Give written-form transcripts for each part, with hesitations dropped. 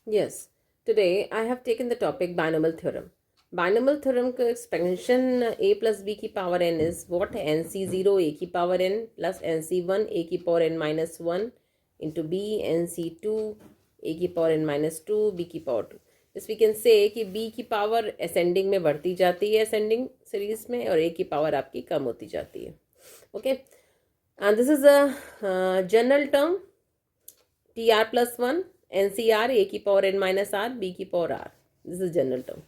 Yes, today I have taken the topic binomial theorem. Binomial theorem का expansion a plus b की power n is what? nc0 a की power n plus nc1 a की power n minus 1 into b nc2 a की power n minus 2 b की power 2. This we can say कि b की power ascending में बढ़ती जाती है ascending series में और a की power आपकी कम होती जाती है. Okay, and this is a general term tr plus 1 ncr a की power n minus r b की power r. This is general term.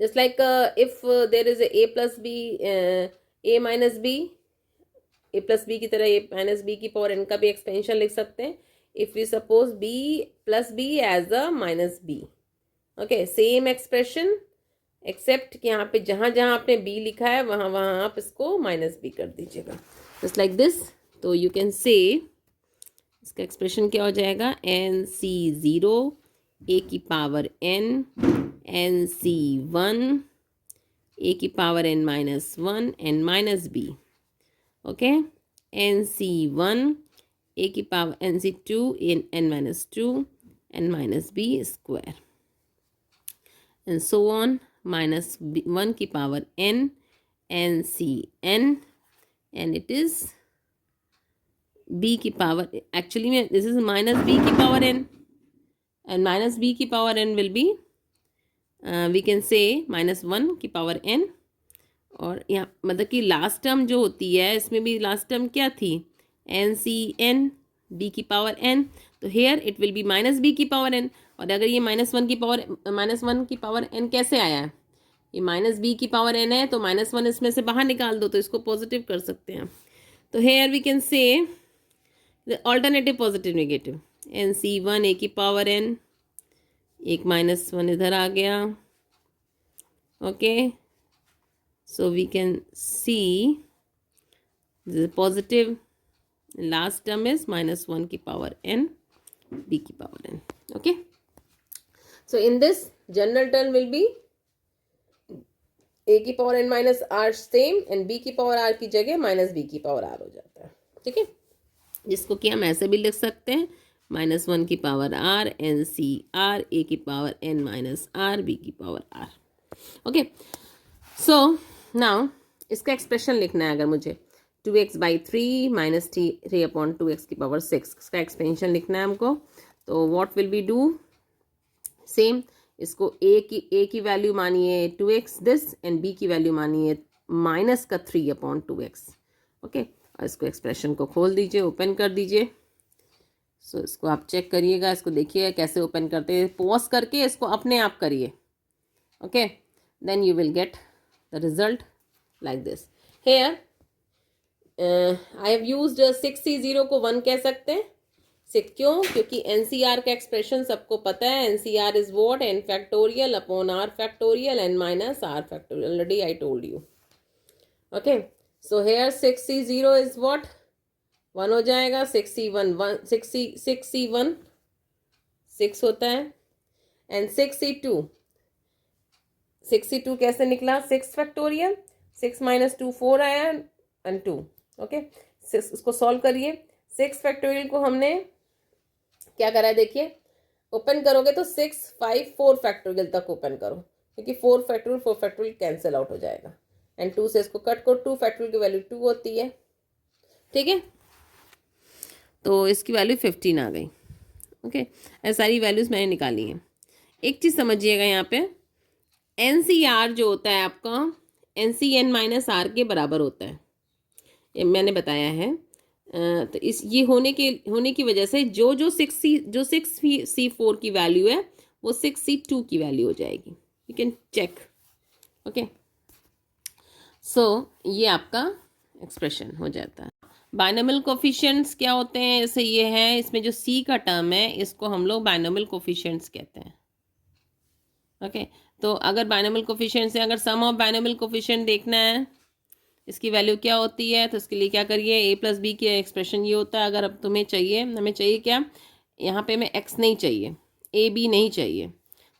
Just like if there is a plus b a minus b a plus b की तरह a minus b की power n का भी expansion लिख सकते हैं. If we suppose b plus b as a minus b. Okay, same expression except कि यहाँ पे जहाँ जहाँ आपने b लिखा है वहाँ वहाँ आप इसको minus b कर दीजिएगा. Just like this. तो you can say इसका एक्सप्रेशन क्या हो जाएगा? एन सी ज़ीरो ए की power n C one a की power n minus one n minus b. Okay, n C one a की power n C two n minus two n minus b square and so on minus one की power n C n and it is b की power actually में this is minus b की power n and minus b की power n will be we can से minus one की power n. और यहाँ मतलब कि लास्ट टर्म जो होती है इसमें भी लास्ट टर्म क्या थी? एन सी एन b की पावर n. तो here it will be minus b की पावर n. और अगर ये माइनस वन की पावर n कैसे आया है? ये माइनस b की पावर n है तो माइनस वन इसमें से बाहर निकाल दो तो इसको पॉजिटिव कर सकते हैं. तो here we can say the alternative positive negative n C one a की पावर n एक माइनस वन इधर आ गया. Okay, so we can see the positive last term is minus 1 की पावर n b की power n. okay, so in this general term will be a की power n minus r same and b की power r की जगह minus b की power r हो जाता है. ठीक है, जिसको कि हम ऐसे भी लिख सकते हैं माइनस वन की power r n C r a की power n minus r b की power r. Okay, so now इसका एक्सप्रेशन लिखना है अगर मुझे 2x by three minus three upon 2x की पावर 6 इसका एक्सपेंशन लिखना है हमको. तो what will be do? Same इसको a की वैल्यू मानिए 2x दिस एंड b की वैल्यू मानिए माइनस का 3 अपॉन 2x. ओके, और इसको एक्सप्रेशन को खोल दीजिए, ओपन कर दीजिए. सो इसको आप चेक करिएगा, इसको देखिए कैसे ओपन करते हैं. पॉज करके इसको अपने आप करिए. Okay, then you will get the result like this. Here I have used 6c0 को 1 कह सकते हैं. क्यों? क्योंकि एनसीआर का एक्सप्रेशन सबको पता है. NCr is what? N factorial upon r factorial n minus r factorial. Already I told you. Okay, so here 6c0 is what? 1 हो जाएगा. 6c1 6 होता है एंड 6c2 कैसे निकला? 6 फैक्टोरियल 6 माइनस 2 4 आया एंड 2. ओके, इसको सॉल्व करिए. 6 फैक्टोरियल को हमने क्या करा है देखिए. ओपन करोगे तो 6 5 4 फैक्टोरियल तक ओपन करो क्योंकि 4 फैक्टोरियल कैंसिल आउट हो जाएगा एंड 2 से इसको कट करो. 2 फैक्टोरियल की वैल्यू 2 होती है. ठीक है, तो इसकी वैल्यू 15 आ गई. ओके, ऐसी सारी वैल्यूज मैंने निकाली हैं. एक चीज़ समझिएगा यहाँ पे एन सी आर जो होता है आपका n C n minus r के बराबर होता है. ये मैंने बताया है. तो इस ये होने की वजह से जो 6c4 की वैल्यू है वो 6c2 की वैल्यू हो जाएगी. You can check. Okay, so ये आपका एक्सप्रेशन हो जाता है. बाइनोमियल कोफिशिएंट्स क्या होते हैं? जैसे ये है, इसमें जो सी का टर्म है इसको हम लोग बाइनोमियल कोफिशिएंट्स कहते हैं. ओके, तो अगर बाइनोमियल कोफिशिएंट्स है, अगर सम ऑफ बाइनोमियल कोफिशिएंट देखना है इसकी वैल्यू क्या होती है तो इसके लिए क्या करिए, ए प्लस बी की एक्सप्रेशन ये होता है. अगर अब तुम्हें चाहिए, हमें चाहिए क्या, यहाँ पे हमें एक्स नहीं चाहिए, ए बी नहीं चाहिए.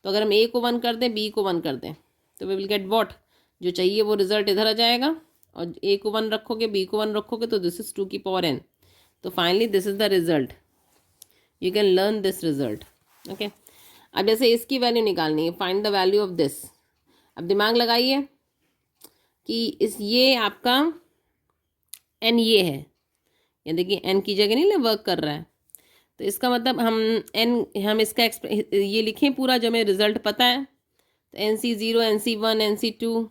तो अगर हम ए को 1 कर दें, बी को 1 कर दें तो वी विल गेट वॉट? जो चाहिए वो रिजल्ट इधर आ जाएगा. और ए को 1 रखोगे, बी को 1 रखोगे तो दिस इज 2 की पावर n. तो finally this is the result. You can learn this result. Okay अब जैसे इसकी वैल्यू निकालनी है, find the value of this. अब दिमाग लगाइए कि इस ये आपका एन ये है, ये देखिए एन की जगह नहीं वर्क कर रहा है, तो इसका मतलब हम इसका ये लिखें पूरा जो हमें रिजल्ट पता है। तो NC0 NC1 NC2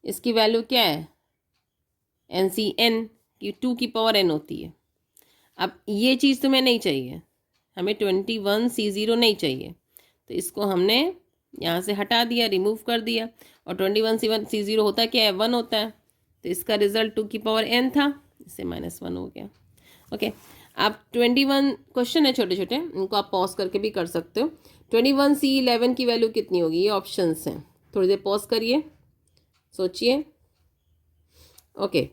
इसकी वैल्यू क्या है, NCN की 2 की पावर n होती है। अब ये चीज़ तुम्हें नहीं चाहिए, हमें 21C0 नहीं चाहिए, तो इसको हमने यहाँ से हटा दिया, रिमूव कर दिया। और 21C0 होता क्या है, 1 होता है, तो इसका रिजल्ट 2 की पावर n था, इससे -1 हो गया। ओके अब 21 क्वेश्चन है छोटे छोटे, इनको आप पॉज करके भी कर सकते हो। 21C11 की वैल्यू कितनी होगी, ये ऑप्शंस हैं, थोड़ी देर पॉज करिए, सोचिए। Okay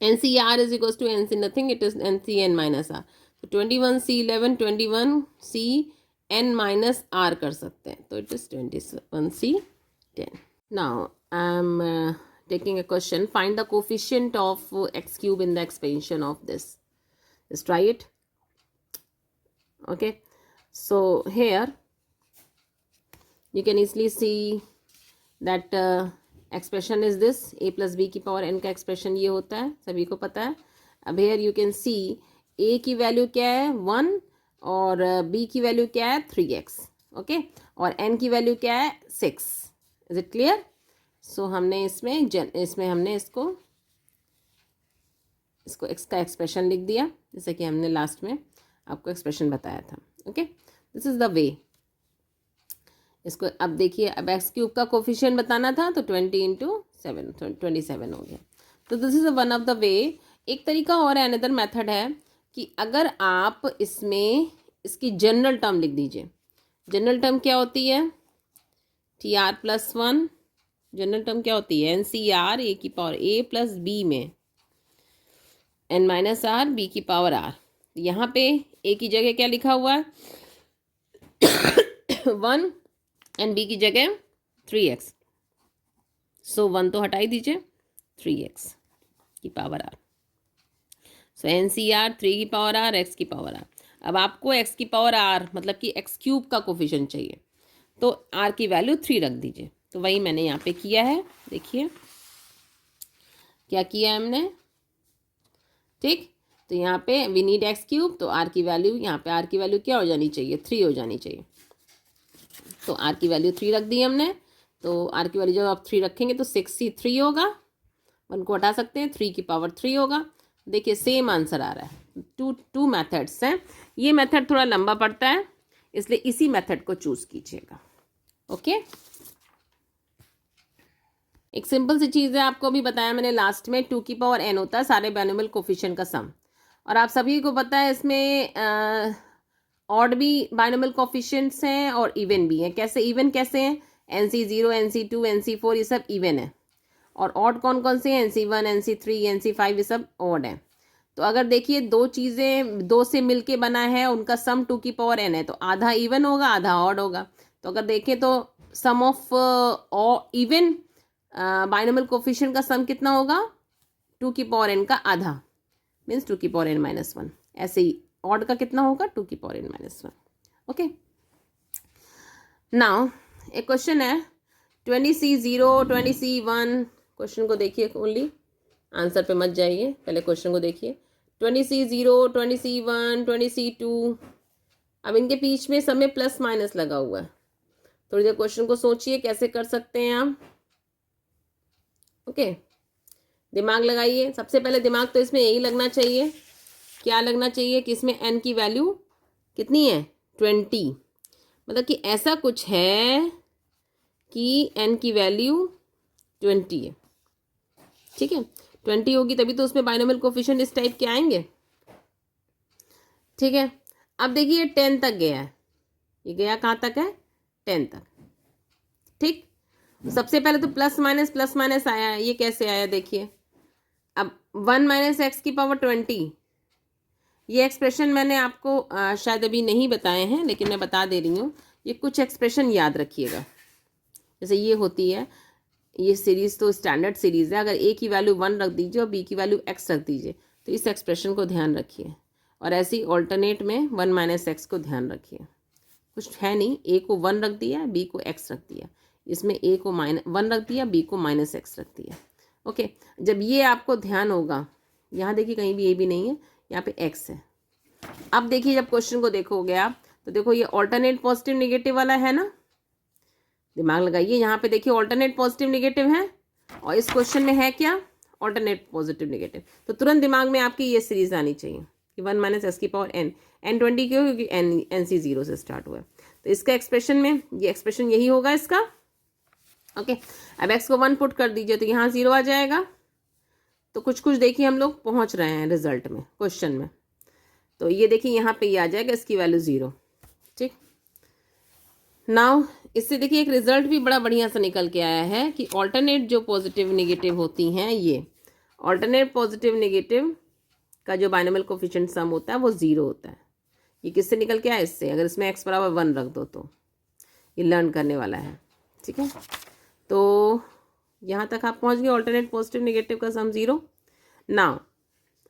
NCR is equals to NC nothing, it is NCN minus R. तो 21C11 21CN minus R कर सकते हैं, तो it is 21C10. Now I am taking a question. Find the coefficient of x cube in the expansion of this. Let's try it. Okay, so here you can easily see that expression is this, a plus b की power n का expression ये होता है, सभी को पता है। अब here you can see a की वैल्यू क्या है 1 और b की वैल्यू क्या है 3x, ओके, और n की वैल्यू क्या है 6। Is it clear? सो हमने इसमें हमने इसको x का एक्सप्रेशन लिख दिया, जैसे कि हमने लास्ट में आपको एक्सप्रेशन बताया था। Okay this is the way. इसको अब देखिए, अब एक्स क्यूब का कोफिशिएंट बताना था, तो 20 इंटू 7 27 हो गया। तो this is one of the way. एक तरीका और है, अनदर मेथड है कि अगर आप इसमें इसकी जनरल टर्म लिख दीजिए। जनरल टर्म क्या होती है, TR+1। जनरल टर्म क्या होती है, NCR ए की पावर a प्लस बी में n माइनस आर बी की पावर r। यहाँ पे a की जगह क्या लिखा हुआ है 1 एंड बी की जगह 3x, सो 1 तो हटाई दीजिए, 3x की पावर r। सो NCR 3 की पावर r x की पावर r। अब आपको x की पावर r मतलब कि x क्यूब का कोफिशिएंट चाहिए, तो r की वैल्यू 3 रख दीजिए। तो वही मैंने यहाँ पे किया है, देखिए क्या किया है हमने, ठीक। तो यहाँ पे वी नीड x क्यूब, तो r की वैल्यू, यहाँ पे r की वैल्यू क्या हो जानी चाहिए 3 हो जानी चाहिए। तो r की वैल्यू 3 रख दी हमने। तो r की वैल्यू जब आप 3 रखेंगे तो 6C3 होगा, 1 को हटा सकते हैं, 3 की पावर 3 होगा। देखिए सेम आंसर आ रहा है। टू मेथड्स हैं, ये मेथड थोड़ा लंबा पड़ता है, इसलिए इसी मेथड को चूज कीजिएगा। ओके एक सिंपल सी चीज़ है, आपको भी बताया मैंने लास्ट में, 2 की पावर n होता है सारे बाइनोमियल कोफिशिएंट का सम। और आप सभी को पता है इसमें ऑड भी बाइनोमियल कोफिशिएंट्स हैं और इवन भी हैं। कैसे इवन कैसे हैं, NC0 NC2 NC4 ये सब इवन है, और ऑड कौन कौन से हैं, NC1 NC3 NC5 ये सब ऑड है। तो अगर देखिए दो चीज़ें 2 से मिलके बना है, उनका सम 2 की पावर n है, तो आधा इवन होगा आधा ऑड होगा। तो अगर देखें तो सम ऑफ इवन बाइनोमियल कोफिशिएंट का सम कितना होगा 2 की पावर n का आधा, मीन्स 2 की पावर n माइनस 1। ऐसे ही ऑड का कितना होगा 2 की power n minus 1। Okay now एक क्वेश्चन है 20C0 20C1। क्वेश्चन को देखिए ओनली, आंसर पे मत जाइए, पहले क्वेश्चन को देखिए। 20C0 20C1 20C2, अब इनके बीच में सब में प्लस माइनस लगा हुआ है। थोड़ी देर क्वेश्चन को सोचिए कैसे कर सकते हैं आप। ओके दिमाग लगाइए। सबसे पहले दिमाग तो इसमें यही लगना चाहिए, क्या लगना चाहिए कि इसमें n की वैल्यू कितनी है 20, मतलब कि ऐसा कुछ है कि n की वैल्यू 20 है, ठीक है। 20 होगी तभी तो उसमें बाइनोमियल कोफिशिएंट इस टाइप के आएंगे, ठीक है। अब देखिए 10 तक गया है, ये गया कहाँ तक है 10 तक, ठीक। सबसे पहले तो प्लस माइनस आया है, ये कैसे आया देखिए। अब 1 माइनस एक्स की पावर 20, ये एक्सप्रेशन मैंने आपको शायद अभी नहीं बताए हैं, लेकिन मैं बता दे रही हूँ। ये कुछ एक्सप्रेशन याद रखिएगा, जैसे ये होती है, ये सीरीज़ तो स्टैंडर्ड सीरीज़ है। अगर a की वैल्यू 1 रख दीजिए और b की वैल्यू x रख दीजिए, तो इस एक्सप्रेशन को ध्यान रखिए। और ऐसे ही ऑल्टरनेट में 1 माइनस एक्स को ध्यान रखिए, कुछ है नहीं, ए को 1 रख दिया, बी को एक्स रख दिया, इसमें ए को -1 रख दिया, बी को माइनस एक्स रख दिया। ओके, जब ये आपको ध्यान होगा, यहाँ देखिए कहीं भी ए भी नहीं है, यहाँ पे एक्स है। अब देखिए जब क्वेश्चन को देखोगे आप तो देखो ये ऑल्टरनेट पॉजिटिव निगेटिव वाला है ना, दिमाग लगाइए, यहाँ पे देखिए ऑल्टरनेट पॉजिटिव निगेटिव है और इस क्वेश्चन में है क्या, ऑल्टरनेट पॉजिटिव निगेटिव। तो तुरंत दिमाग में आपकी ये सीरीज आनी चाहिए कि 1 माइनस एस की पावर n 20 क्यों, क्योंकि एन सी 0 से स्टार्ट हुआ है। तो इसका एक्सप्रेशन में ये एक्सप्रेशन यही होगा इसका। ओके, अब x को 1 पुट कर दीजिए तो यहाँ 0 आ जाएगा। तो कुछ कुछ देखिए हम लोग पहुँच रहे हैं रिजल्ट में, क्वेश्चन में। तो ये देखिए यहाँ पे ये आ जाएगा, इसकी वैल्यू 0। ठीक, नाउ इससे देखिए एक रिजल्ट भी बड़ा बढ़िया सा निकल के आया है कि ऑल्टरनेट जो पॉजिटिव निगेटिव होती हैं, ये ऑल्टरनेट पॉजिटिव निगेटिव का जो बाइनोमियल कोफिशिएंट सम होता है वो 0 होता है। ये किससे निकल के आया, इससे। अगर इसमें x बराबर 1 रख दो तो ये लर्न करने वाला है। ठीक है, तो यहाँ तक आप पहुँच गए, ऑल्टरनेट पॉजिटिव निगेटिव का सम 0। नाउ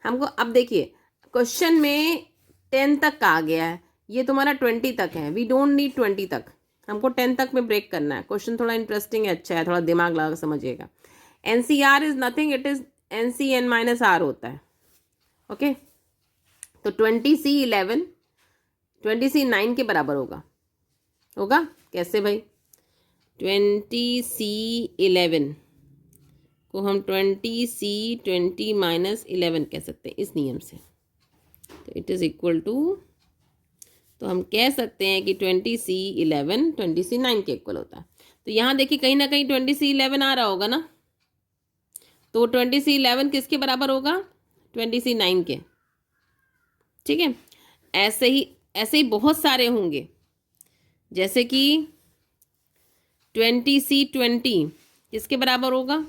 हमको अब देखिए क्वेश्चन में 10 तक का आ गया है, ये तुम्हारा 20 तक है। वी डोंट नीड 20 तक, हमको 10 तक में ब्रेक करना है। क्वेश्चन थोड़ा इंटरेस्टिंग है, अच्छा है, थोड़ा दिमाग लगा समझिएगा। NCR is nothing, it is NCN minus R होता है। ओके, तो 20C11 20C9 के बराबर होगा कैसे भाई, 20C11 को हम 20C20 माइनस 11 कह सकते हैं इस नियम से। तो इट इज़ इक्वल टू, तो हम कह सकते हैं कि 20C11 20C9 के इक्वल होता है। तो यहाँ देखिए कहीं ना कहीं 20C11 आ रहा होगा ना, तो 20C11 किसके बराबर होगा, 20C9 के। ठीक है, ऐसे ही बहुत सारे होंगे, जैसे कि 20C20 किसके बराबर होगा,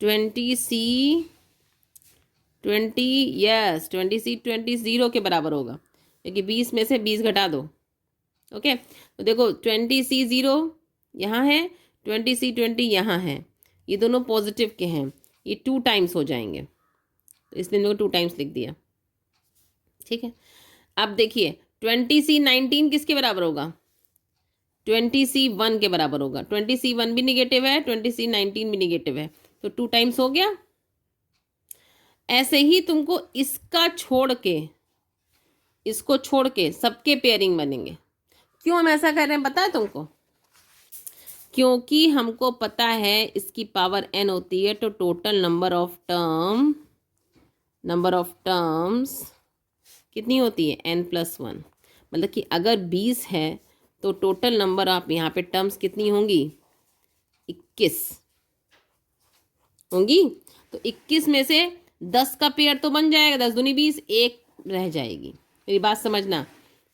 20C20, यस 20C20 0 के बराबर होगा, क्योंकि 20 में से 20 घटा दो। ओके, तो देखो 20C0 यहाँ है, 20C20 यहाँ है, ये दोनों पॉजिटिव के हैं, ये 2 टाइम्स हो जाएंगे, तो इसलिए इनको 2 टाइम्स लिख दिया। ठीक है, अब देखिए 20C19 किसके बराबर होगा, 20C1 के बराबर होगा। 20C1 भी निगेटिव है, 20C19 भी निगेटिव है, तो 2 टाइम्स हो गया। ऐसे ही तुमको इसको छोड़ के सबके पेयरिंग बनेंगे। क्यों हम ऐसा कर रहे हैं पता है तुमको, क्योंकि हमको पता है इसकी पावर n होती है, तो टोटल नंबर ऑफ टर्म्स कितनी होती है, n+1। मतलब कि अगर 20 है तो टोटल नंबर ऑफ यहाँ पे टर्म्स कितनी होंगी, 21 होंगी। तो 21 में से 10 का पेयर तो बन जाएगा, 10 दूनी 20, 1 रह जाएगी। मेरी बात समझना,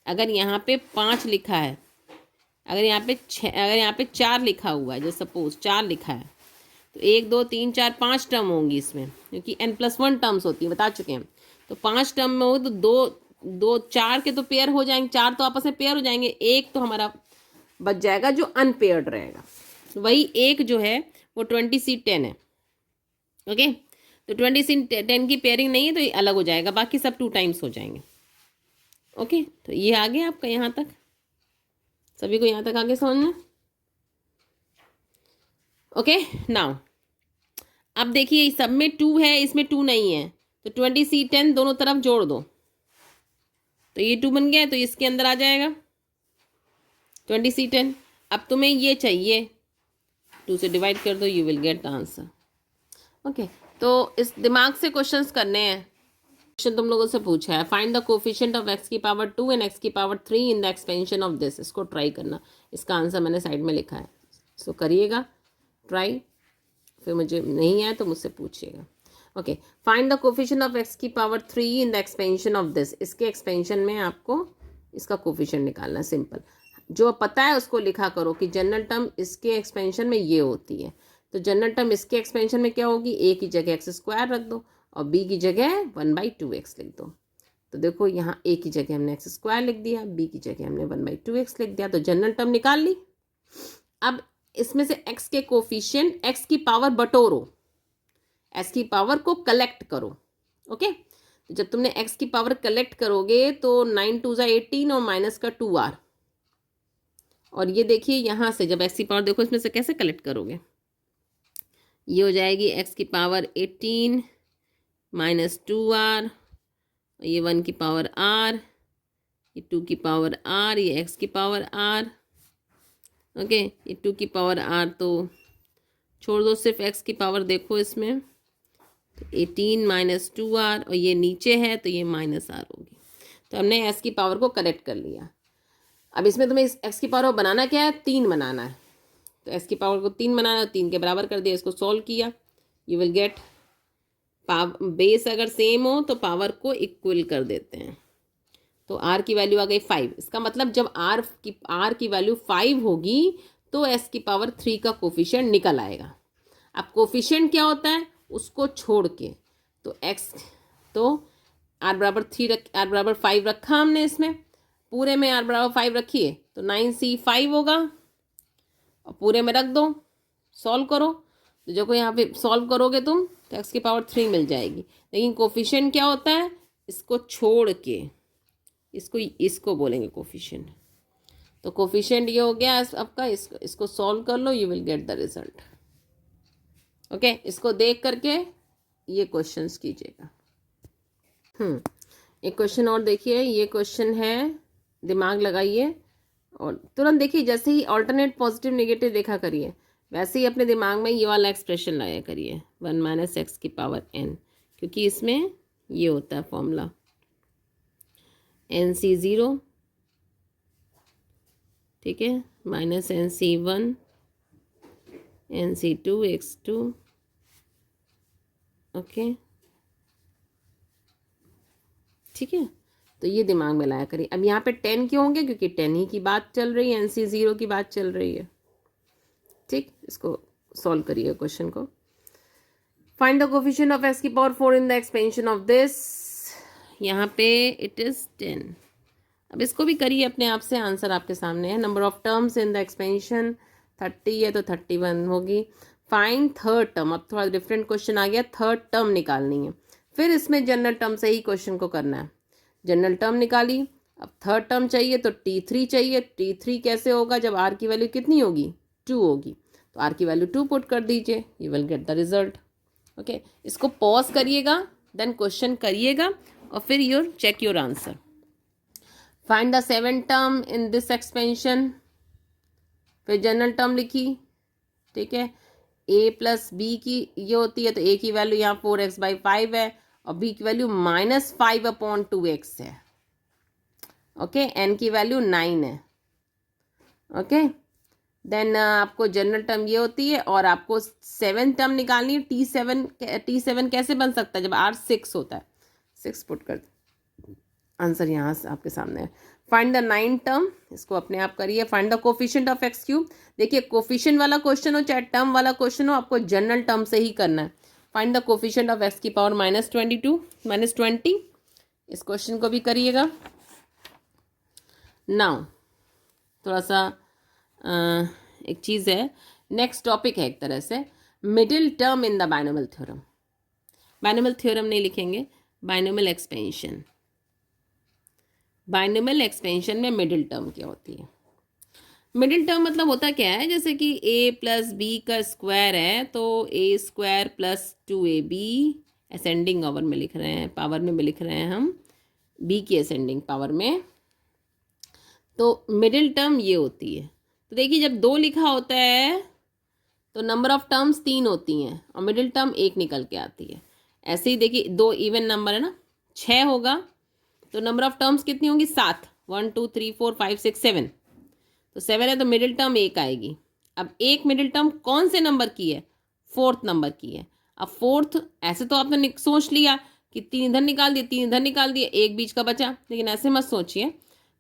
अगर यहाँ पे 5 लिखा है, अगर यहाँ पे 4 लिखा हुआ है, जो सपोज 4 लिखा है, तो 1 2 3 4 5 टर्म होंगी इसमें, क्योंकि n+1 टर्म्स होती है, बता चुके हैं। तो 5 टर्म में होगी तो 2 4 के तो पेयर हो जाएंगे, 4 तो आपस में पेयर हो जाएंगे, 1 तो हमारा बच जाएगा जो अनपेयर्ड रहेगा। वही एक जो है वो 20C10 है। ओके, तो 20C10 की पेयरिंग नहीं है तो ये अलग हो जाएगा, बाकी सब 2 टाइम्स हो जाएंगे। ओके, तो ये आ गया आपका, यहाँ तक सभी को यहाँ तक आगे समझना। ओके, नाउ अब देखिए सब में 2 है, इसमें 2 नहीं है, तो 20C10 दोनों तरफ जोड़ दो, तो ये 2 बन गया, तो इसके अंदर आ जाएगा 20C10। अब तुम्हें ये चाहिए, 2 से डिवाइड कर दो, you will get the answer. Okay, तो इस दिमाग से क्वेश्चंस करने हैं। क्वेश्चन तुम लोगों से पूछा है, find the coefficient of x की पावर 2 एंड x की power 3 in the expansion of this. इसको ट्राई करना, इसका आंसर मैंने साइड में लिखा है, इसको करिएगा ट्राई, फिर मुझे नहीं आया तो मुझसे पूछिएगा। Okay, find the coefficient of x की power 3 in the expansion of this. इसके एक्सपेंशन में आपको इसका कोफिशिएंट निकालना है, सिंपल। जो पता है उसको लिखा करो कि जनरल टर्म इसके एक्सपेंशन में ये होती है, तो जनरल टर्म इसके एक्सपेंशन में क्या होगी, a की जगह x² रख दो और b की जगह 1/2x लिख दो। तो देखो यहाँ a की जगह हमने x² लिख दिया, b की जगह हमने 1/2x लिख दिया, तो जनरल टर्म निकाल ली। अब इसमें से x के कोफिशिएंट, x की पावर बटोरो, x की पावर को कलेक्ट करो। ओके, तो जब तुमने एक्स की पावर कलेक्ट करोगे तो 9 2 18 और माइनस का 2r, और ये देखिए यहाँ से जब एक्स की पावर देखो इसमें से कैसे कलेक्ट करोगे, ये हो जाएगी एक्स की पावर 18 माइनस 2r, ये 1 की पावर r, ये 2 की पावर r, ये एक्स की पावर r। ओके, ये 2 की पावर r तो छोड़ दो, सिर्फ एक्स की पावर देखो इसमें, तो 18 माइनस 2r, और ये नीचे है तो ये माइनस r होगी। तो हमने एक्स की पावर को करेक्ट कर लिया। अब इसमें तुम्हें इस एक्स की पावर बनाना क्या है, 3 बनाना है। तो एक्स की पावर को 3 बनाना है, 3 के बराबर कर दिया, इसको सॉल्व किया, यू विल गेट बेस अगर सेम हो तो पावर को इक्वल कर देते हैं, तो आर की वैल्यू आ गई 5। इसका मतलब जब आर की वैल्यू 5 होगी तो एस की पावर 3 का कोफिशिएंट निकल आएगा। अब कोफिशिएंट क्या होता है उसको छोड़ के, तो एक्स तो आर बराबर 5 रखा हमने, इसमें पूरे में आर बराबर 5 रखिए तो 9c5 होगा, और पूरे में रख दो, सॉल्व करो, तो जो को यहाँ पे सॉल्व करोगे तुम तो एक्स की पावर 3 मिल जाएगी। लेकिन कोफिशिएंट क्या होता है, इसको छोड़ के इसको बोलेंगे कोफिशिएंट। तो कोफिशिएंट ये हो गया आपका, इसको सॉल्व कर लो, you will get the result. Okay, इसको देख करके ये क्वेश्चंस कीजिएगा। एक क्वेश्चन और देखिए, ये क्वेश्चन है, दिमाग लगाइए और तुरंत देखिए, जैसे ही ऑल्टरनेट पॉजिटिव नेगेटिव देखा करिए वैसे ही अपने दिमाग में ये वाला एक्सप्रेशन लाया करिए, 1 माइनस एक्स की पावर n, क्योंकि इसमें ये होता है फॉर्मूला NC0, ठीक है, minus NC1 NC2 x2। Okay, ठीक है, तो ये दिमाग में लाया करिए। अब यहाँ पे 10 क्यों होंगे, क्योंकि 10 ही की बात चल रही है, NC0 की बात चल रही है। ठीक, इसको सॉल्व करिए क्वेश्चन को। Find the coefficient of x की power 4 in the expansion of this, यहाँ पे इट इज 10। अब इसको भी करिए अपने आप से, आंसर आपके सामने है। Number of terms in the expansion 30 है तो 31 होगी। फाइंड थर्ड टर्म, अब थोड़ा डिफरेंट क्वेश्चन आ गया, थर्ड टर्म निकालनी है, फिर इसमें जनरल टर्म से ही क्वेश्चन को करना है। जनरल टर्म निकाली, अब थर्ड टर्म चाहिए तो T3 चाहिए। T3 कैसे होगा, जब R की वैल्यू कितनी होगी, 2 होगी, तो R की वैल्यू 2 पुट कर दीजिए, you will get the result. Okay, इसको पॉज करिएगा, देन क्वेश्चन करिएगा और फिर your check your answer. Find the 7th term in this expansion, फिर जनरल टर्म लिखी, ठीक है, a प्लस बी की ये होती है, तो a की वैल्यू यहाँ 4x/5 है और b की वैल्यू -5/2x है। ओके, n की वैल्यू 9 है। ओके, देन आपको जनरल टर्म ये होती है और आपको 7th टर्म निकालनी है। T7 कैसे बन सकता है, जब R 6 होता है, 6 पुट कर, आंसर यहाँ से आपके सामने है। फाइंड द 9th टर्म, इसको अपने आप करिए। Find the coefficient of x cube, देखिए कोफिशिएंट वाला क्वेश्चन हो चाहे टर्म वाला क्वेश्चन हो, आपको जनरल टर्म से ही करना है। Find the coefficient of x की पावर -20, इस क्वेश्चन को भी करिएगा। नाउ थोड़ा सा एक चीज़ है, नेक्स्ट टॉपिक है एक तरह से, middle term in the binomial theorem. Binomial theorem नहीं लिखेंगे, बाइनोमियल एक्सपेंशन। बाइनोमियल एक्सपेंशन में मिडिल टर्म क्या होती है, मिडिल टर्म मतलब होता क्या है, जैसे कि a प्लस बी का स्क्वायर है तो a² plus 2ab, ascending order में लिख रहे हैं, पावर में भी लिख रहे हैं हम, b की असेंडिंग पावर में, तो मिडिल टर्म ये होती है। तो देखिए जब 2 लिखा होता है तो नंबर ऑफ टर्म्स 3 होती हैं और मिडिल टर्म 1 निकल के आती है। ऐसे ही देखिए 2 इवन नंबर है ना, 6 होगा तो नंबर ऑफ टर्म्स कितनी होंगी, 7, 1 2 3 4 5 6 7, तो 7 है तो मिडिल टर्म 1 आएगी। अब एक मिडिल टर्म कौन से नंबर की है, 4th नंबर की है। अब 4th, ऐसे तो आपने सोच लिया कि 3 इधर निकाल दिए, 3 इधर निकाल दिए, एक बीच का बचा, लेकिन ऐसे मत सोचिए।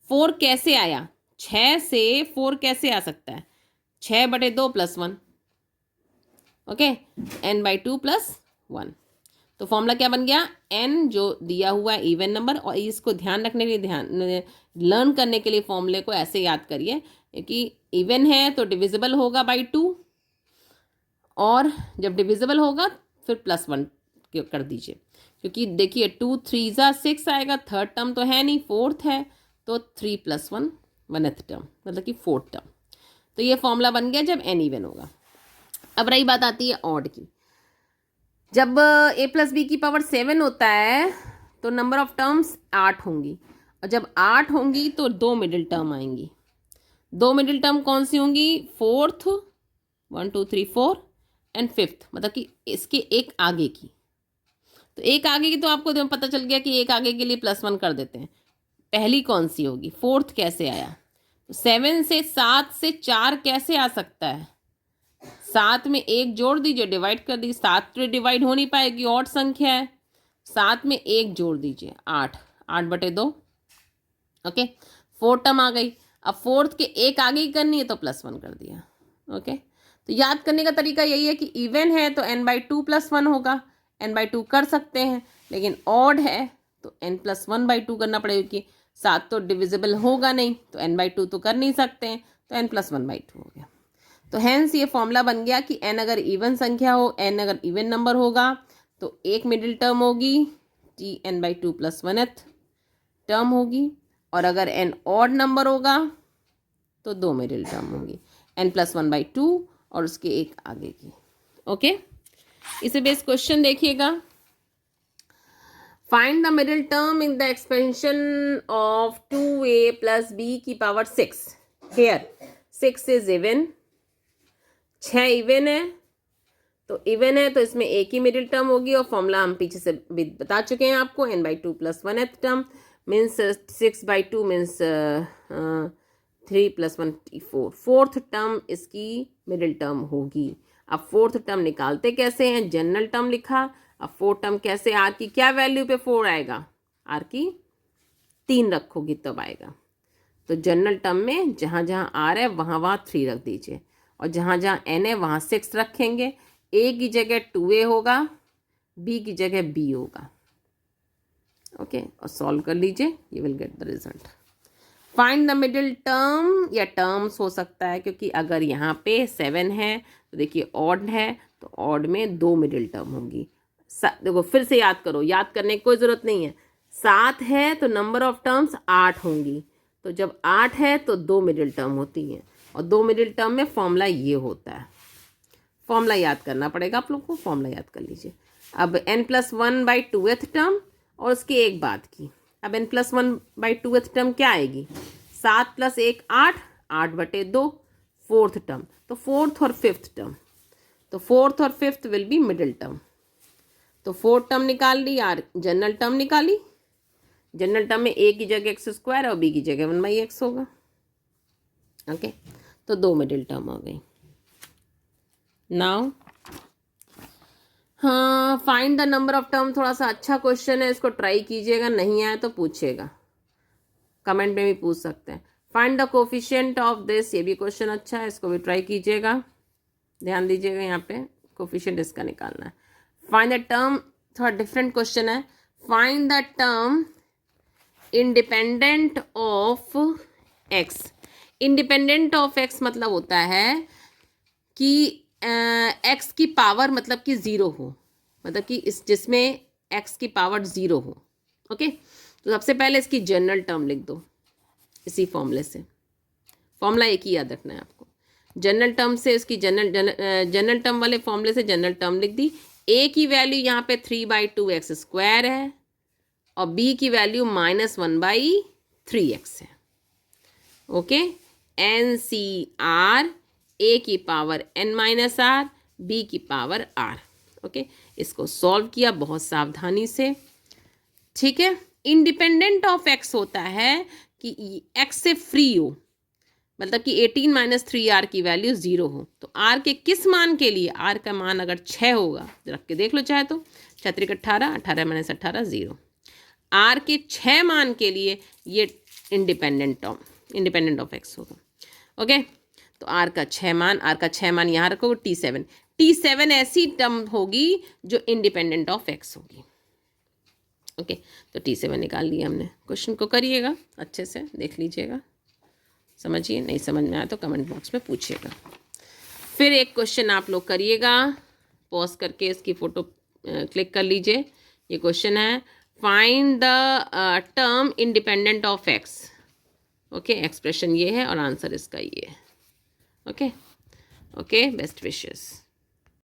4 कैसे आया, 6 से 4 कैसे आ सकता है, 6/2 + 1, ओके, n/2 + 1। तो फॉर्मूला क्या बन गया, n जो दिया हुआ है इवन नंबर, और इसको ध्यान रखने के लिए, लर्न करने के लिए फॉर्मूले को ऐसे याद करिए कि इवन है तो डिविजिबल होगा बाई 2, और जब डिविजिबल होगा फिर +1 कर दीजिए, क्योंकि देखिए 2 3 6 आएगा, थर्ड टर्म तो है नहीं, फोर्थ है, तो 3 + 1 1th टर्म मतलब कि फोर्थ टर्म। तो ये फॉर्मूला बन गया जब n इवन होगा। अब रही बात आती है ऑड की। जब a + b की पावर 7 होता है तो नंबर ऑफ टर्म्स 8 होंगी, और जब 8 होंगी तो 2 मिडिल टर्म आएंगी। 2 मिडिल टर्म कौन सी होंगी? फोर्थ 1 2 3 4 एंड फिफ्थ, मतलब कि इसके एक आगे की। तो एक आगे की तो आपको पता चल गया कि एक आगे के लिए +1 कर देते हैं। पहली कौन सी होगी? फोर्थ कैसे आया? 7 से 7 से 4 कैसे आ सकता है? 7 में 1 जोड़ दीजिए, डिवाइड कर दीजिए। 7 तो डिवाइड हो नहीं पाएगी, ऑड संख्या है। 7 में 1 जोड़ दीजिए, 8 8/2। ओके, फोर्थ टर्म आ गई। अब फोर्थ के एक आगे ही करनी है तो +1 कर दिया। ओके, तो याद करने का तरीका यही है कि इवन है तो n/2 + 1 होगा, n/2 कर सकते हैं, लेकिन ऑड है तो n + 1/2 करना पड़ेगा, क्योंकि 7 तो डिविजिबल होगा नहीं, तो n/2 तो कर नहीं सकते हैं, तो n + 1/2 हो गया। तो हैंस ये फॉर्मूला बन गया कि n अगर इवन संख्या हो, n अगर इवन नंबर होगा तो एक मिडिल टर्म होगी, Tn/2 + 1th टर्म होगी, और अगर n ऑड नंबर होगा तो 2 मिडिल टर्म होगी, n + 1/2 और उसके एक आगे की। ओके, इसे बेस क्वेश्चन देखिएगा। Find the middle term in the expansion of 2a + b की power 6। Here 6 is even, 6 even है, तो इवन है तो इसमें एक ही मिडिल टर्म होगी, और फॉर्मूला हम पीछे से भी बता चुके हैं आपको, n/2 + 1th term means 6/2 means 3 + 1 4। Fourth term इसकी मिडिल टर्म होगी। अब फोर्थ टर्म निकालते कैसे हैं? जनरल टर्म लिखा। अब फोर्थ टर्म कैसे? आर की क्या वैल्यू पे 4 आएगा? आर की 3 रखोगी तब आएगा। तो जनरल टर्म में जहाँ जहाँ आर है वहाँ वहाँ 3 रख दीजिए, और जहाँ जहाँ एन है वहाँ 6 रखेंगे। ए की जगह 2a होगा, बी की जगह b होगा। ओके, और सॉल्व कर लीजिए, you will get the result. Find the middle term, या टर्म्स हो सकता है, क्योंकि अगर यहाँ पे 7 है तो देखिए ऑड है, तो ऑड में 2 मिडिल टर्म होंगी। देखो फिर से याद करो, याद करने की कोई ज़रूरत नहीं है। 7 है तो नंबर ऑफ टर्म्स 8 होंगी, तो जब 8 है तो 2 मिडिल टर्म होती हैं, और 2 मिडिल टर्म में फॉर्मूला ये होता है। फॉर्मूला याद करना पड़ेगा आप लोग को, फॉर्मूला याद कर लीजिए। अब n + 1/2th टर्म और उसकी एक बात की। अब n + 1/2th टर्म क्या आएगी? 7 + 1 8, 8/2 फोर्थ टर्म, तो फोर्थ और फिफ्थ टर्म, तो फोर्थ और fifth will be middle term. तो फोर्थ टर्म निकाल ली, यार जनरल टर्म निकाली। जनरल टर्म में a की जगह x² और b की जगह 1/x होगा। ओके, तो 2 मिडिल टर्म हो गई। नाउ हाँ, find the number of term, थोड़ा सा अच्छा क्वेश्चन है, इसको ट्राई कीजिएगा, नहीं आया तो पूछिएगा, कमेंट में भी पूछ सकते हैं। Find the coefficient of this, ये भी क्वेश्चन अच्छा है, इसको भी ट्राई कीजिएगा, ध्यान दीजिएगा, यहाँ पे कोफिशिएंट इसका निकालना है। फाइंड द टर्म, थोड़ा डिफरेंट क्वेश्चन है। Find the term independent of x. Independent of x मतलब होता है कि एक्स की पावर मतलब कि 0 हो, मतलब कि इस जिसमें एक्स की पावर 0 हो। ओके, तो सबसे पहले इसकी जनरल टर्म लिख दो इसी फॉर्मूले से। फॉर्मूला एक ही याद रखना है आपको। जनरल टर्म से इसकी जनरल टर्म वाले फॉर्मूले से जनरल टर्म लिख दी। ए की वैल्यू यहाँ पे 3/2x² है, और बी की वैल्यू -1/3x है। ओके, NCR, ए की पावर n-r, बी की पावर r। ओके, इसको सॉल्व किया बहुत सावधानी से, ठीक है। इंडिपेंडेंट ऑफ x होता है कि x से फ्री हो, मतलब कि 18 - 3r की वैल्यू 0 हो। तो r के किस मान के लिए? r का मान अगर 6 होगा, रख के देख लो चाहे तो, 6 × 18, 18 - 18 0। r के 6 मान के लिए ये इंडिपेंडेंट ऑफ x होगा। ओके, तो r का 6 मान यहाँ रखो, T7 ऐसी टर्म होगी जो इंडिपेंडेंट ऑफ x होगी। ओके, तो T7 निकाल लिया हमने। क्वेश्चन को करिएगा अच्छे से, देख लीजिएगा, समझिए, नहीं समझ में आया तो कमेंट बॉक्स में पूछिएगा। फिर एक क्वेश्चन आप लोग करिएगा, पॉज करके इसकी फ़ोटो क्लिक कर लीजिए, ये क्वेश्चन है, find the term independent of x. Okay, expression ये है और आंसर इसका ये है। Okay okay, best wishes.